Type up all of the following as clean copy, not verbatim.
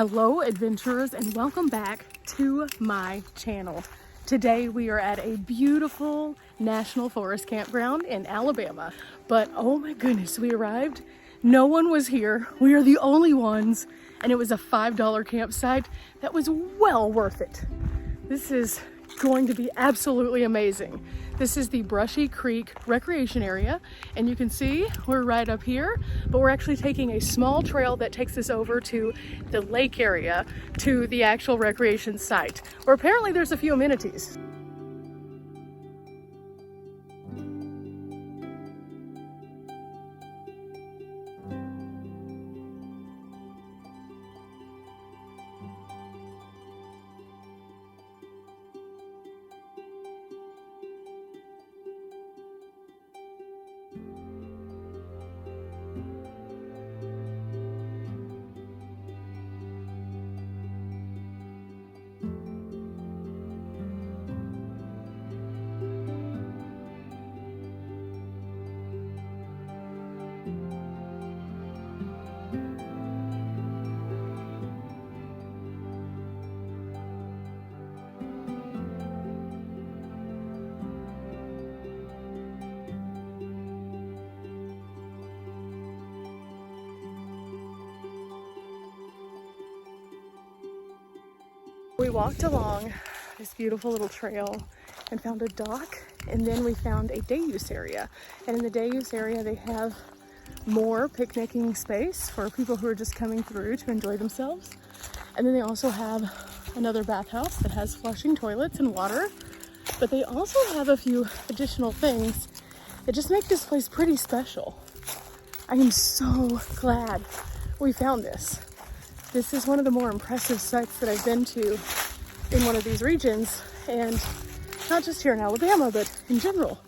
Hello adventurers, and welcome back to my channel. Today we are at a beautiful national forest campground in Alabama, but oh my goodness, we arrived, no one was here, we are the only ones, and it was a $5 campsite that was well worth it. This is going to be absolutely amazing. This is the Brushy Creek recreation area, and you can see we're right up here, but we're actually taking a small trail that takes us over to the lake area, to the actual recreation site, where apparently there's a few amenities. We walked along this beautiful little trail and found a dock, and then we found a day use area. And in the day use area, they have more picnicking space for people who are just coming through to enjoy themselves. And then they also have another bathhouse that has flushing toilets and water. But they also have a few additional things that just make this place pretty special. I am so glad we found this. This is one of the more impressive sites that I've been to in one of these regions, and not just here in Alabama, but in general.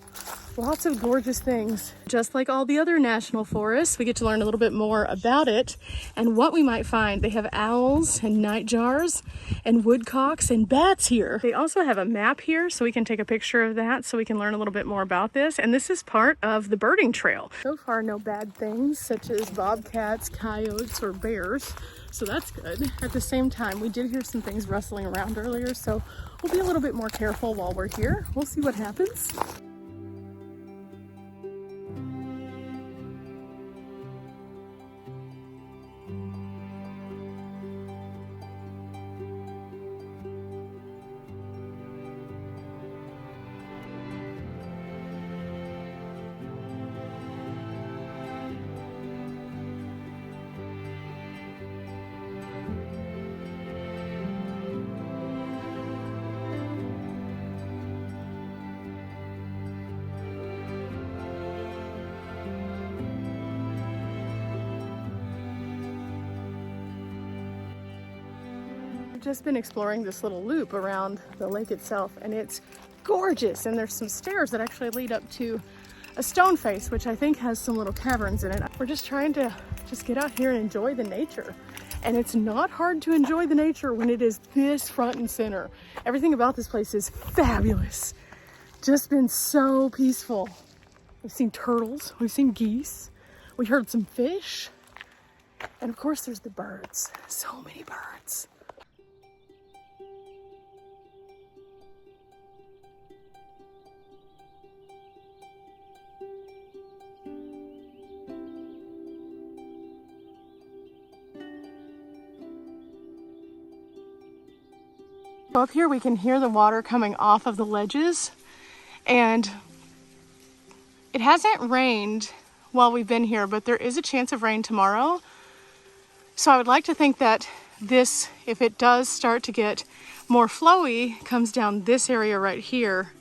Lots of gorgeous things. Just like all the other national forests, we get to learn a little bit more about it and what we might find. They have owls and nightjars and woodcocks and bats here. They also have a map here, so we can take a picture of that so we can learn a little bit more about this. And this is part of the birding trail. So far, no bad things such as bobcats, coyotes, or bears. So that's good. At the same time, we did hear some things rustling around earlier, so we'll be a little bit more careful while we're here. We'll see what happens. Just been exploring this little loop around the lake itself, and it's gorgeous, and there's some stairs that actually lead up to a stone face, which I think has some little caverns in it. We're just trying to get out here and enjoy the nature, and it's not hard to enjoy the nature when it is this front and center. Everything about this place is fabulous. Just been so peaceful. We've seen turtles, we've seen geese, we heard some fish, and of course there's the birds. So many birds. Up here we can hear the water coming off of the ledges, and it hasn't rained while we've been here, but there is a chance of rain tomorrow. So I would like to think that this, if it does start to get more flowy, comes down this area right here.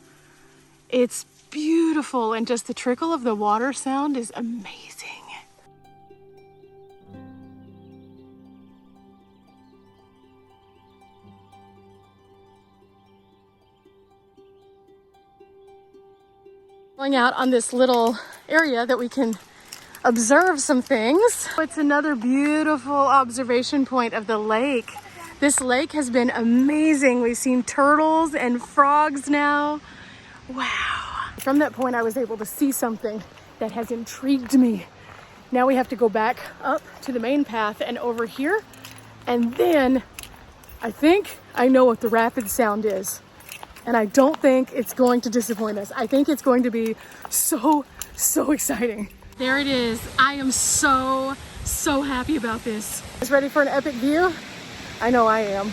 It's beautiful, and just the trickle of the water sound is amazing. Going out on this little area that we can observe some things. It's another beautiful observation point of the lake. This lake has been amazing. We've seen turtles and frogs now. Wow. From that point, I was able to see something that has intrigued me. Now we have to go back up to the main path, and over here, And then I think I know what the rapid sound is. And I don't think it's going to disappoint us. I think it's going to be so exciting. There it is. I am so happy about this. Is ready for an epic view? I know I am.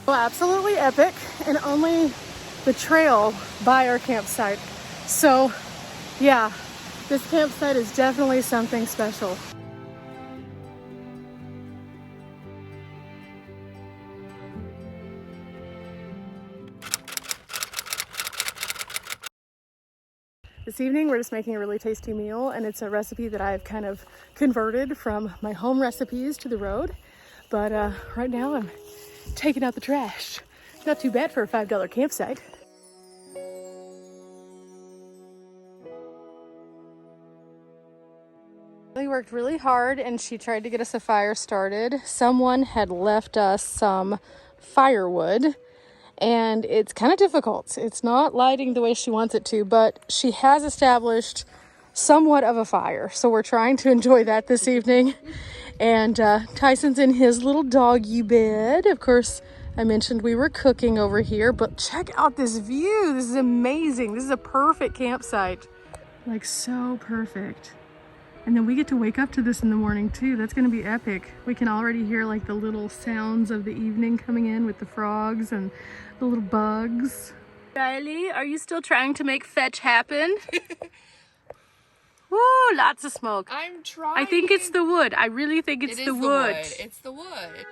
Well, absolutely epic, and only the trail by our campsite. So yeah, this campsite is definitely something special. This evening we're just making a really tasty meal, and it's a recipe that I've kind of converted from my home recipes to the road. But right now I'm taking out the trash. Not too bad for a $5 campsite. We worked really hard and she tried to get us a fire started. Someone had left us some firewood and it's kind of difficult. It's not lighting the way she wants it to, but she has established somewhat of a fire. So we're trying to enjoy that this evening. And Tyson's in his little doggy bed. Of course, I mentioned we were cooking over here, but check out this view. This is amazing. This is a perfect campsite. Like so perfect. And then we get to wake up to this in the morning too. That's gonna be epic. We can already hear like the little sounds of the evening coming in with the frogs and the little bugs. Riley, are you still trying to make fetch happen? Woo, lots of smoke. I'm trying. I think it's the wood. I really think it's the wood. It's the wood.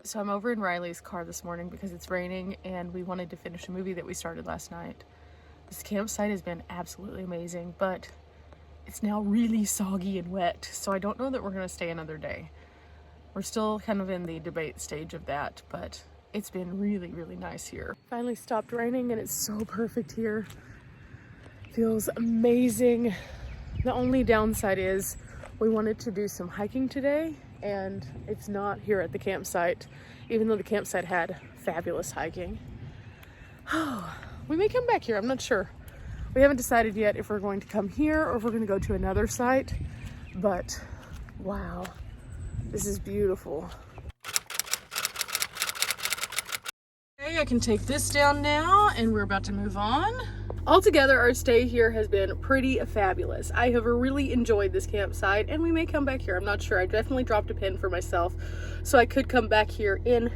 So I'm over in Riley's car this morning because it's raining and we wanted to finish a movie that we started last night. This campsite has been absolutely amazing, but it's now really soggy and wet, so I don't know that we're gonna stay another day. We're still kind of in the debate stage of that, but it's been really nice here. Finally stopped raining and it's so perfect here. Feels amazing. The only downside is we wanted to do some hiking today and it's not here at the campsite, even though the campsite had fabulous hiking. Oh, we may come back here, I'm not sure. We haven't decided yet if we're going to come here or if we're going to go to another site, but wow, this is beautiful. Okay, I can take this down now and we're about to move on. Altogether, our stay here has been pretty fabulous. I have really enjoyed this campsite and we may come back here. I'm not sure. I definitely dropped a pin for myself, so I could come back here in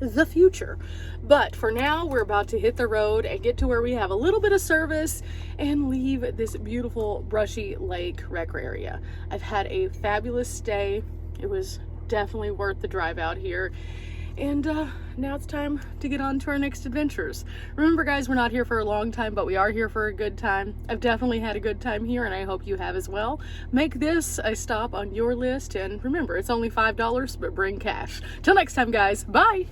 the future. But for now, we're about to hit the road and get to where we have a little bit of service and leave this beautiful brushy lake rec area. I've had a fabulous stay. It was definitely worth the drive out here. And now it's time to get on to our next adventures. Remember guys, we're not here for a long time, but we are here for a good time. I've definitely had a good time here, and I hope you have as well. Make this a stop on your list, and remember, it's only $5, but bring cash. Till next time guys, bye!